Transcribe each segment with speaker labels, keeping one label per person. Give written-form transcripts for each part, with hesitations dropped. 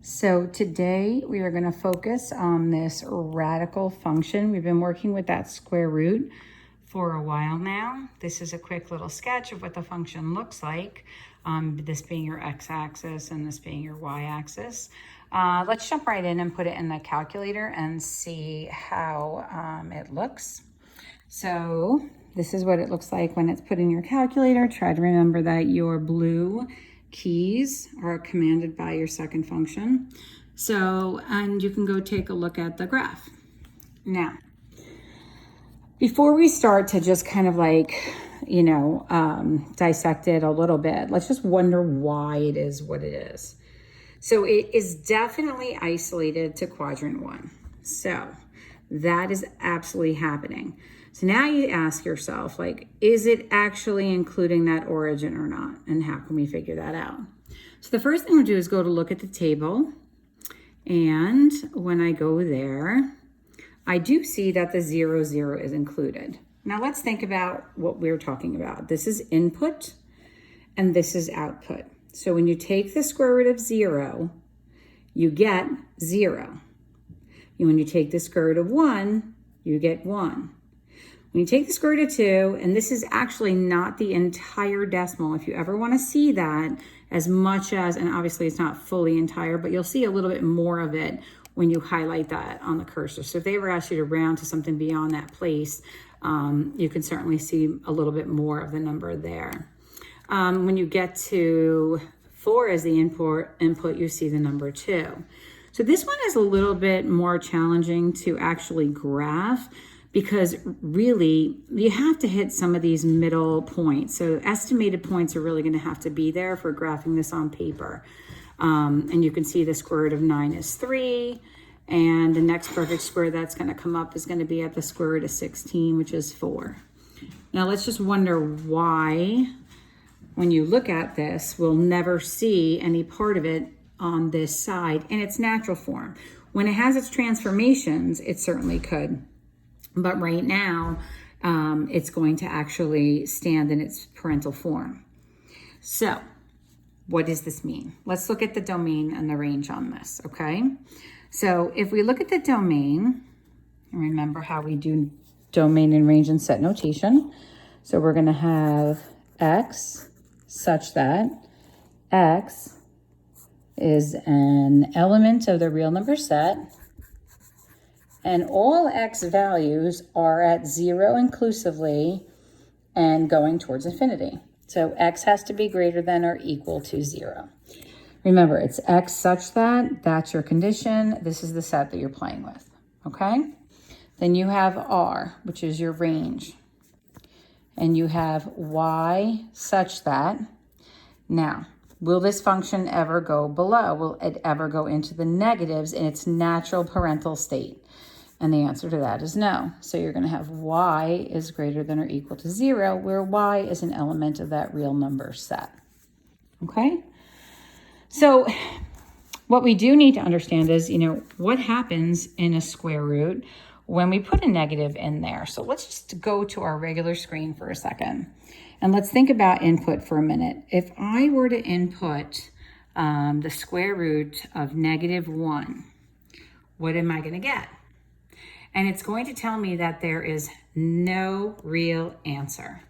Speaker 1: So today we are going to focus on this radical function. We've been working with that square root for a while now. This is a quick little sketch of what the function looks like, this being your x-axis and this being your y-axis. Let's jump right in and put it in the calculator and see how it looks. So this is what it looks like when it's put in your calculator. Try to remember that your blue keys are commanded by your second function. So, and you can go take a look at the graph. Now, before we start to just kind of like, dissect it a little bit, let's just wonder why it is what it is. So it is definitely isolated to quadrant 1. So that is absolutely happening. So now you ask yourself, like, is it actually including that origin or not? And how can we figure that out? So the first thing we'll do is go to look at the table. And when I go there, I do see that the 0, 0 is included. Now let's think about what we're talking about. This is input and this is output. So when you take the square root of 0, you get 0. And when you take the square root of 1, you get 1. When you take the square root of 2, and this is actually not the entire decimal. If you ever want to see that as much as, and obviously it's not fully entire, but you'll see a little bit more of it when you highlight that on the cursor. So if they ever ask you to round to something beyond that place, you can certainly see a little bit more of the number there. When you get to 4 as the input, you see the number 2. So this one is a little bit more challenging to actually graph, because really you have to hit some of these middle points. So estimated points are really going to have to be there for graphing this on paper. And you can see the square root of 9 is 3. And the next perfect square that's going to come up is going to be at the square root of 16, which is 4. Now let's just wonder why, when you look at this, we'll never see any part of it on this side in its natural form. When it has its transformations, it certainly could. But right now, it's going to actually stand in its parental form. So what does this mean? Let's look at the domain and the range on this, okay? So if we look at the domain, and remember how we do domain and range in set notation. So we're going to have x such that x is an element of the real number set, and all x values are at 0 inclusively and going towards infinity. So x has to be greater than or equal to 0. Remember, it's x such that, that's your condition. This is the set that you're playing with, okay? Then you have r, which is your range. And you have y such that. Now, will this function ever go below? Will it ever go into the negatives in its natural parental state? And the answer to that is no. So you're going to have y is greater than or equal to 0, where y is an element of that real number set. Okay? So what we do need to understand is, what happens in a square root when we put a negative in there. So let's just go to our regular screen for a second. And let's think about input for a minute. If I were to input the square root of -1, what am I going to get? And it's going to tell me that there is no real answer,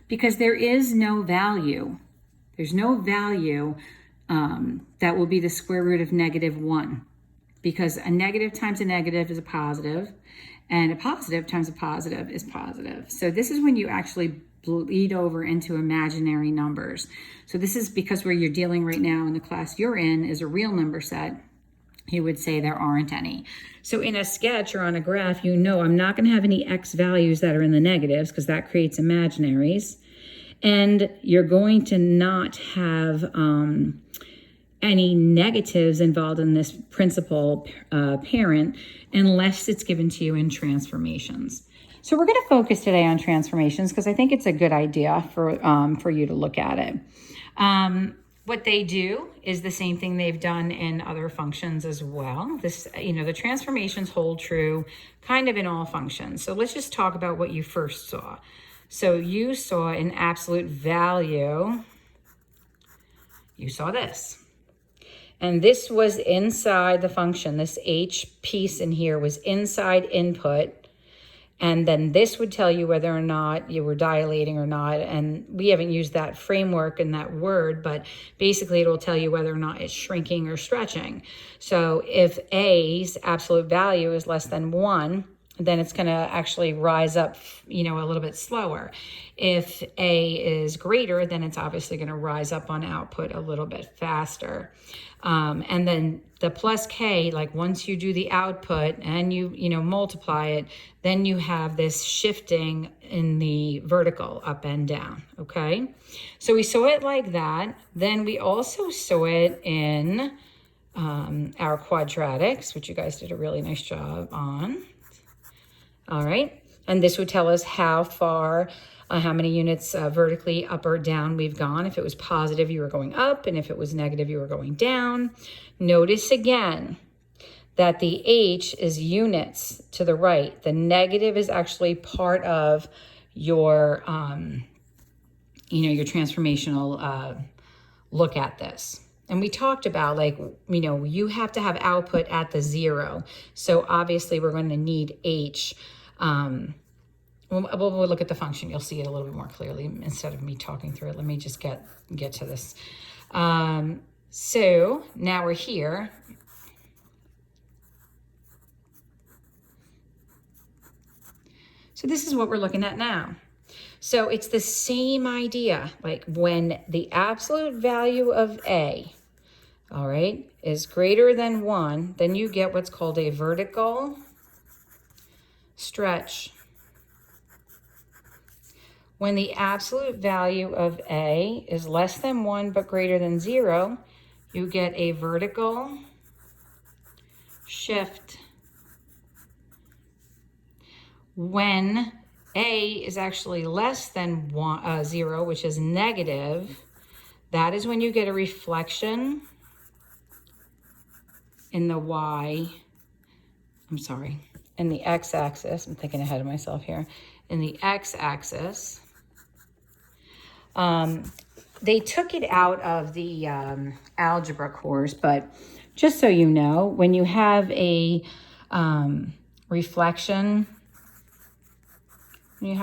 Speaker 1: because there is no value. There's no value that will be the square root of -1, because a negative times a negative is a positive, and a positive times a positive is positive. So this is when you actually bleed over into imaginary numbers. So this is because where you're dealing right now in the class you're in is a real number set. You would say there aren't any. So in a sketch or on a graph, I'm not going to have any x values that are in the negatives, because that creates imaginaries. And you're going to not have any negatives involved in this principal parent unless it's given to you in transformations. So we're going to focus today on transformations because I think it's a good idea for you to look at it. What they do is the same thing they've done in other functions as well. The transformations hold true kind of in all functions. So let's just talk about what you first saw. So you saw an absolute value. You saw this. And this was inside the function. This H piece in here was inside input. And then this would tell you whether or not you were dilating or not. And we haven't used that framework and that word, but basically it will tell you whether or not it's shrinking or stretching. So if A's absolute value is less than 1, then it's going to actually rise up, a little bit slower. If A is greater, then it's obviously going to rise up on output a little bit faster. And then the plus K, like once you do the output and you multiply it, then you have this shifting in the vertical up and down, okay? So we saw it like that. Then we also saw it in our quadratics, which you guys did a really nice job on. All right, and this would tell us how far, how many units vertically up or down we've gone. If it was positive, you were going up, and if it was negative, you were going down. Notice again that the H is units to the right. The negative is actually part of your, your transformational look at this. And we talked about you have to have output at the 0. So obviously we're going to need H. We'll look at the function. You'll see it a little bit more clearly instead of me talking through it. Let me just get to this. So now we're here. So this is what we're looking at now. So it's the same idea, like when the absolute value of A, all right, is greater than 1, then you get what's called a vertical stretch. When the absolute value of A is less than 1 but greater than 0, you get a vertical shift. When A is actually less than 0, which is negative, that is when you get a reflection in the in the x-axis. I'm thinking ahead of myself here. In the x-axis, they took it out of the algebra course, but just so you know, when you have a reflection, in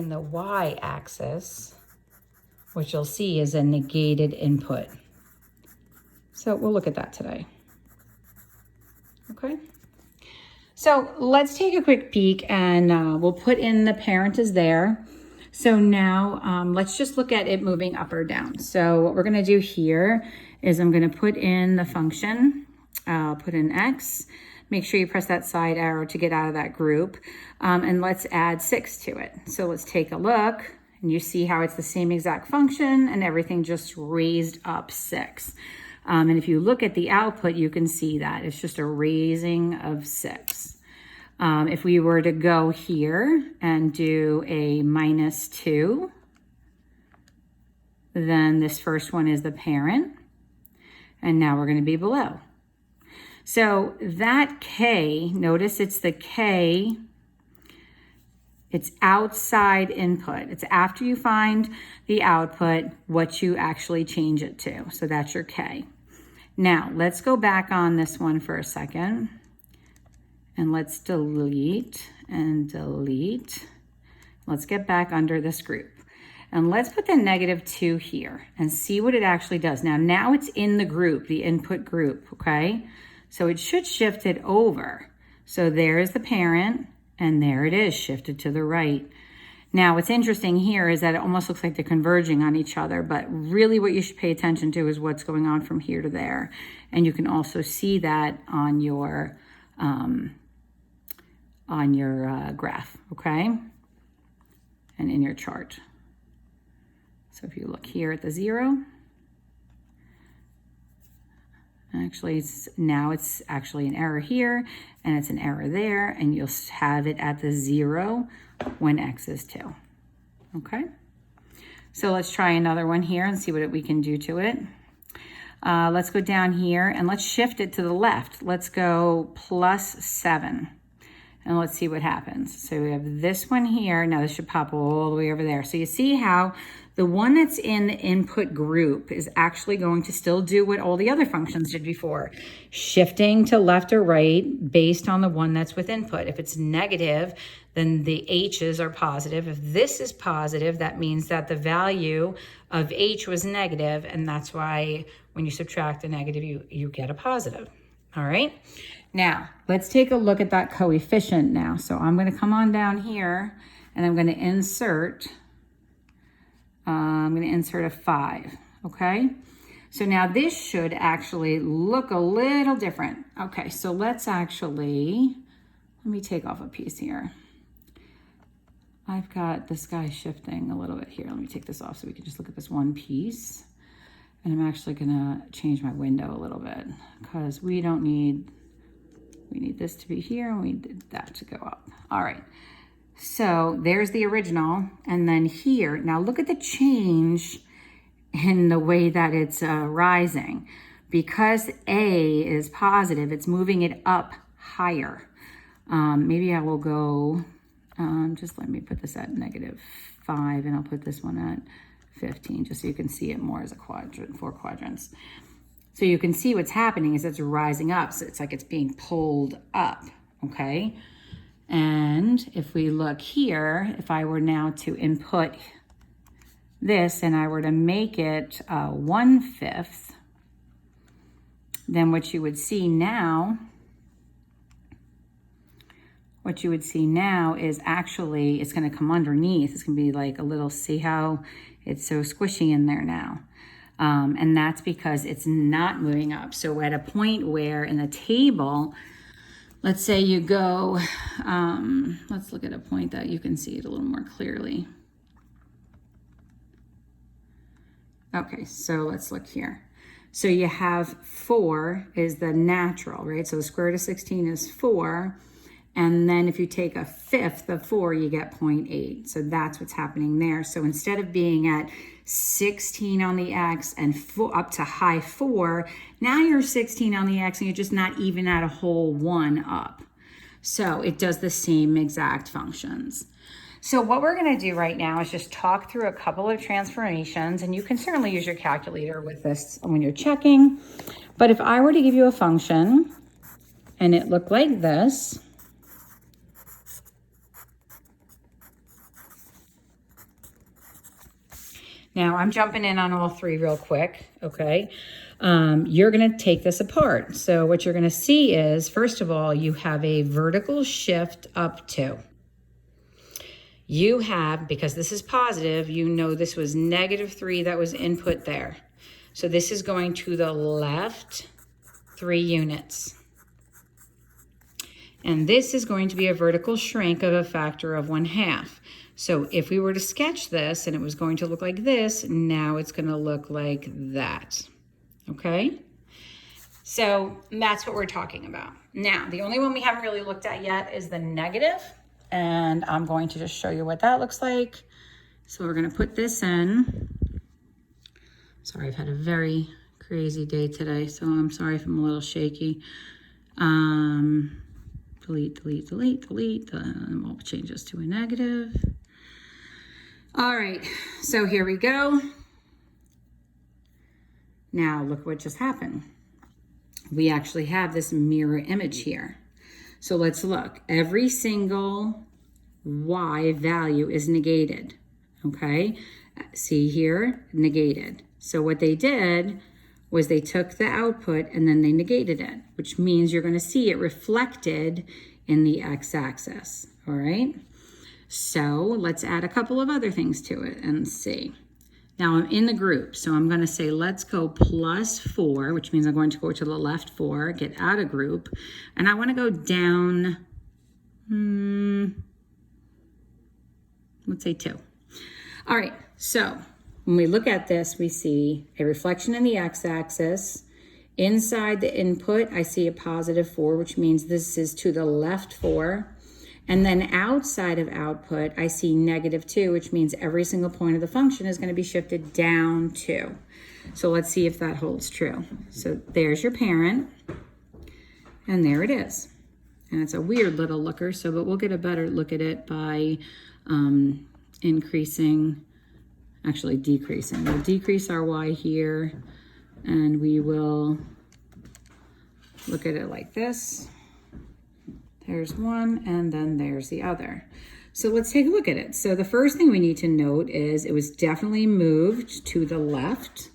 Speaker 1: the y-axis, what you'll see is a negated input. So we'll look at that today. Okay. So let's take a quick peek and we'll put in the parent is there. So now let's just look at it moving up or down. So what we're going to do here is I'm going to put in the function. I'll put in x. Make sure you press that side arrow to get out of that group. And let's add 6 to it. So let's take a look. And you see how it's the same exact function and everything just raised up 6. And if you look at the output, you can see that it's just a raising of 6. If we were to go here and do a -2, then this first one is the parent. And now we're going to be below. So that K, notice it's the K, it's outside input. It's after you find the output, what you actually change it to. So that's your K. Now, let's go back on this one for a second. And let's delete and delete. Let's get back under this group. And let's put the -2 here and see what it actually does. Now it's in the group, the input group, okay? So it should shift it over. So there's the parent, and there it is, shifted to the right. Now, what's interesting here is that it almost looks like they're converging on each other, but really what you should pay attention to is what's going on from here to there. And you can also see that on your graph, okay? And in your chart. So if you look here at the 0, actually, it's actually an error here, and it's an error there, and you'll have it at the 0 when x is 2. Okay? So let's try another one here and see what we can do to it. Let's go down here, and let's shift it to the left. Let's go +7, and let's see what happens. So we have this one here. Now this should pop all the way over there. So you see how The one that's in the input group is actually going to still do what all the other functions did before, shifting to left or right based on the one that's with input. If it's negative, then the h's are positive. If this is positive, that means that the value of h was negative, and that's why when you subtract a negative, you get a positive. All right. Now, let's take a look at that coefficient now. So I'm going to come on down here, and I'm going to insert a 5, okay? So now this should actually look a little different. Okay, so let me take off a piece here. I've got this guy shifting a little bit here. Let me take this off so we can just look at this one piece. And I'm actually gonna change my window a little bit because we need this to be here and we need that to go up. All right. So there's the original, and then here, now look at the change in the way that it's rising. Because A is positive, it's moving it up higher. Maybe I will go, just let me put this at -5, and I'll put this one at 15, just so you can see it more as a quadrant, 4 quadrants. So you can see what's happening is it's rising up, so it's like it's being pulled up, okay? And if we look here, if I were now to input this and I were to make it 1/5, then what you would see now is actually it's going to come underneath. It's going to be like a little, see how it's so squishy in there now. And that's because it's not moving up. So at a point where in the table, let's say you go, let's look at a point that you can see it a little more clearly. Okay, so let's look here. So you have 4 is the natural, right? So the square root of 16 is 4. And then if you take 1/5 of 4, you get 0.8. So that's what's happening there. So instead of being at 16 on the x and up to high 4, now you're 16 on the x and you're just not even at a whole 1 up. So it does the same exact functions. So what we're going to do right now is just talk through a couple of transformations, and you can certainly use your calculator with this when you're checking. But if I were to give you a function and it looked like this, now I'm jumping in on all 3 real quick, okay? You're gonna take this apart. So what you're gonna see is, first of all, you have a vertical shift up 2. You have, because this is positive, you know this was -3 that was input there. So this is going to the left 3 units. And this is going to be a vertical shrink of a factor of 1/2. So if we were to sketch this and it was going to look like this, now it's going to look like that. Okay? So that's what we're talking about. Now, the only one we haven't really looked at yet is the negative. And I'm going to just show you what that looks like. So we're going to put this in. Sorry, I've had a very crazy day today, so I'm sorry if I'm a little shaky. Delete, delete, delete, delete. We'll change this to a negative. All right, so here we go. Now look what just happened. We actually have this mirror image here. So let's look. Every single y value is negated, okay? See here, negated. So what they did was they took the output and then they negated it, which means you're going to see it reflected in the x-axis, all right? So let's add a couple of other things to it and see. Now I'm in the group, so I'm going to say let's go +4, which means I'm going to go to the left 4, get out of group, and I want to go down, let's say 2. All right, so when we look at this, we see a reflection in the x-axis. Inside the input, I see a +4, which means this is to the left 4. And then outside of output, I see -2, which means every single point of the function is going to be shifted down 2. So let's see if that holds true. So there's your parent, and there it is. And it's a weird little looker, but we'll get a better look at it by increasing actually decreasing. We'll decrease our y here, and we will look at it like this. There's one, and then there's the other. So let's take a look at it. So the first thing we need to note is it was definitely moved to the left.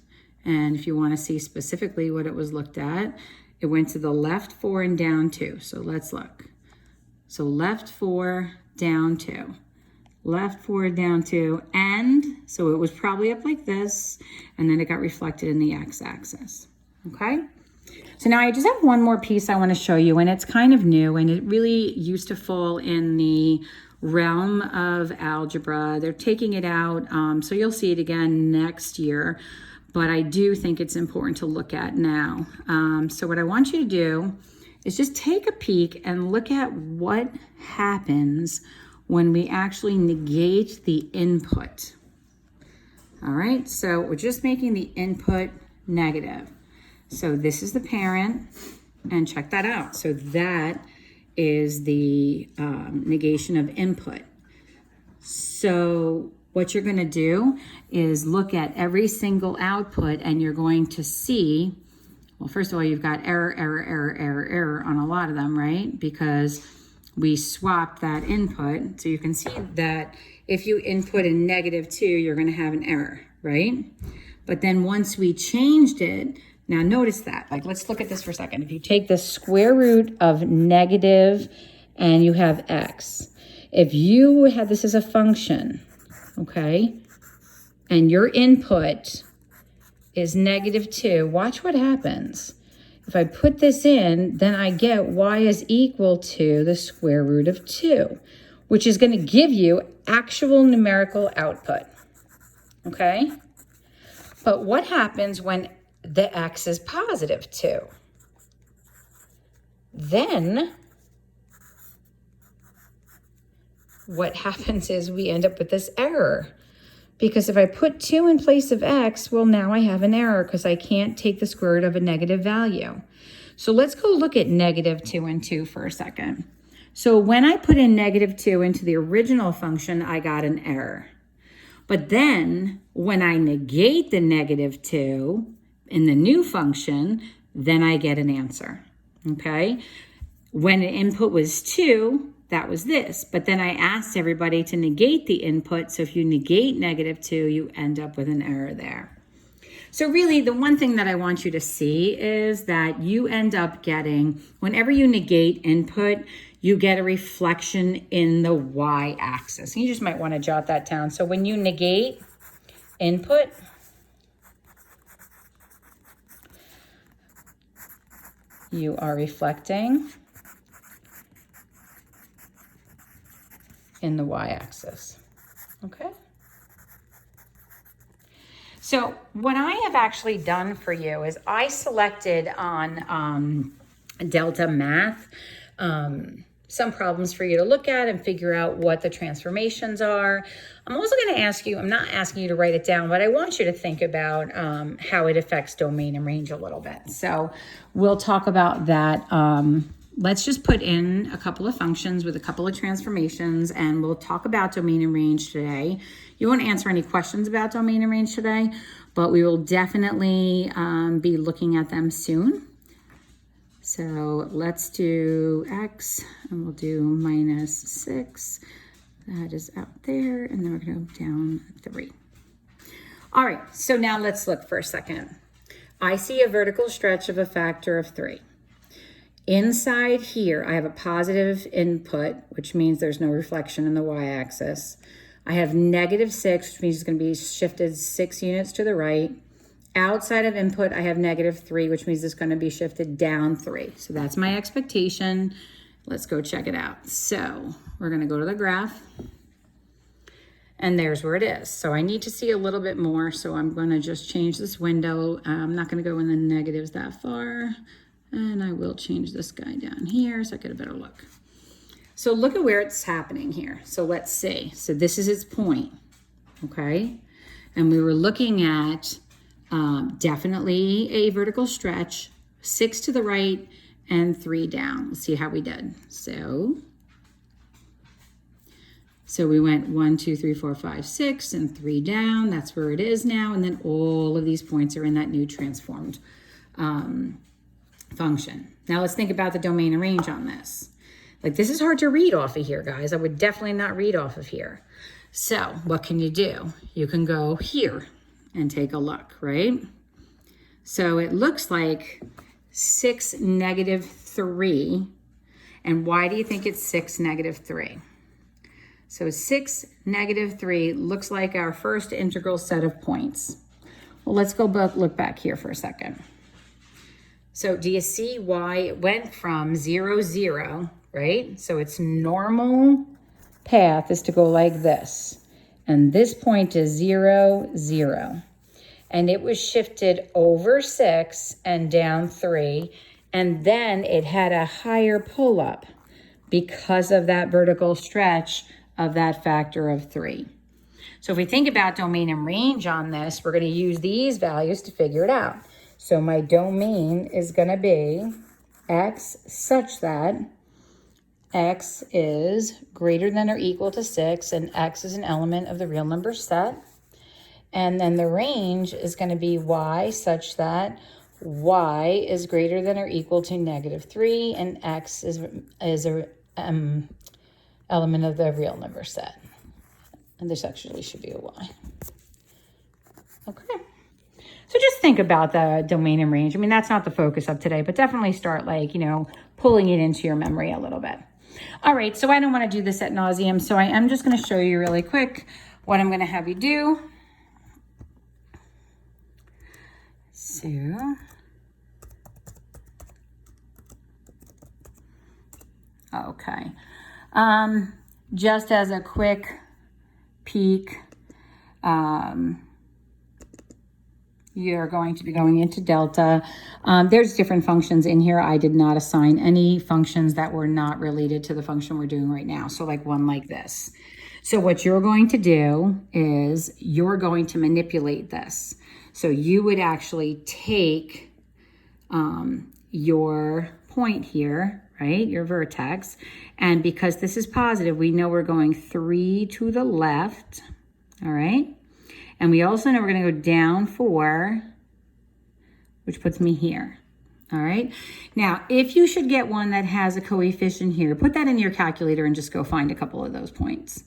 Speaker 1: And if you want to see specifically what it was looked at, it went to the left 4 and down 2. So let's look. So left 4, down 2. Left 4, down 2. And so it was probably up like this, and then it got reflected in the x-axis. Okay? So now I just have one more piece I want to show you, and it's kind of new, and it really used to fall in the realm of algebra. They're taking it out, so you'll see it again next year, but I do think it's important to look at now. So what I want you to do is just take a peek and look at what happens when we actually negate the input. All right, so we're just making the input negative. So this is the parent, and check that out. So that is the negation of input. So what you're going to do is look at every single output, and you're going to see, well, first of all, you've got error, error, error, error, error on a lot of them, right? Because we swapped that input. So you can see that if you input a -2, you're going to have an error, right? But then once we changed it, now notice that, like, let's look at this for a second. If you take the square root of negative and you have x, if you had this as a function, okay, and your input is -2, watch what happens. If I put this in, then I get y is equal to the square root of 2, which is going to give you actual numerical output, okay? But what happens when the x is +2? Then what happens is we end up with this error. Because if I put 2 in place of x, well, now I have an error because I can't take the square root of a negative value. So let's go look at -2 and 2 for a second. So when I put in -2 into the original function, I got an error. But then when I negate the -2 in the new function, then I get an answer, okay? When the input was 2, that was this. But then I asked everybody to negate the input. So if you negate -2, you end up with an error there. So really, the one thing that I want you to see is that you end up getting, whenever you negate input, you get a reflection in the y-axis. You just might want to jot that down. So when you negate input, you are reflecting in the y-axis, okay? So what I have actually done for you is I selected on Delta Math some problems for you to look at and figure out what the transformations are. I'm also going to ask you, I'm not asking you to write it down, but I want you to think about how it affects domain and range a little bit. So we'll talk about that. Let's just put in a couple of functions with a couple of transformations, and we'll talk about domain and range today. You won't answer any questions about domain and range today, but we will definitely be looking at them soon. So let's do x, and we'll do -6. That is out there, and then we're going to go down 3. All right, so now let's look for a second. I see a vertical stretch of a factor of 3. Inside here, I have a positive input, which means there's no reflection in the y-axis. I have -6, which means it's going to be shifted 6 units to the right. Outside of input, I have -3, which means it's going to be shifted down 3. So that's my expectation. Let's go check it out. So we're going to go to the graph, and there's where it is. So I need to see a little bit more, so I'm going to just change this window. I'm not going to go in the negatives that far, and I will change this guy down here so I get a better look. So look at where it's happening here. So let's see. So this is its point, okay? And we were looking at definitely a vertical stretch, 6 to the right and 3 down. Let's see how we did. So So we went 1, 2, 3, 4, 5, 6, and 3 down. That's where it is now. And then all of these points are in that new transformed function. Now let's think about the domain and range on this. Like, this is hard to read off of here, guys. I would definitely not read off of here. So what can you do? You can go here and take a look, right? So it looks like 6, -3. And why do you think it's 6, -3? So 6, -3 looks like our first integral set of points. Well, let's go look back here for a second. So do you see why it went from 0, 0, right? So its normal path is to go like this. And this point is 0, 0. And it was shifted over 6 and down 3. And then it had a higher pull up because of that vertical stretch of that factor of 3. So if we think about domain and range on this, we're going to use these values to figure it out. So my domain is going to be x such that x is greater than or equal to 6, and x is an element of the real number set. And then the range is going to be y such that y is greater than or equal to -3, and x is a element of the real number set. And this actually should be a y. Okay. So just think about the domain and range. I mean, that's not the focus of today, but definitely start, like, you know, pulling it into your memory a little bit. All right, so I don't want to do this ad nauseum, so I am just going to show you really quick what I'm going to have you do. So, okay. Just as a quick peek, you're going to be going into delta. There's different functions in here. I did not assign any functions that were not related to the function we're doing right now. So like one like this. So what you're going to do is you're going to manipulate this. So you would actually take your point here, right, your vertex, and because this is positive, we know we're going 3 to the left, all right? And we also know we're going to go down 4, which puts me here, all right? Now, if you should get one that has a coefficient here, put that in your calculator and just go find a couple of those points.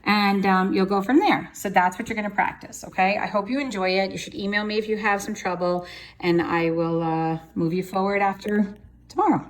Speaker 1: And you'll go from there. So that's what you're going to practice, okay? I hope you enjoy it. You should email me if you have some trouble, and I will move you forward after tomorrow.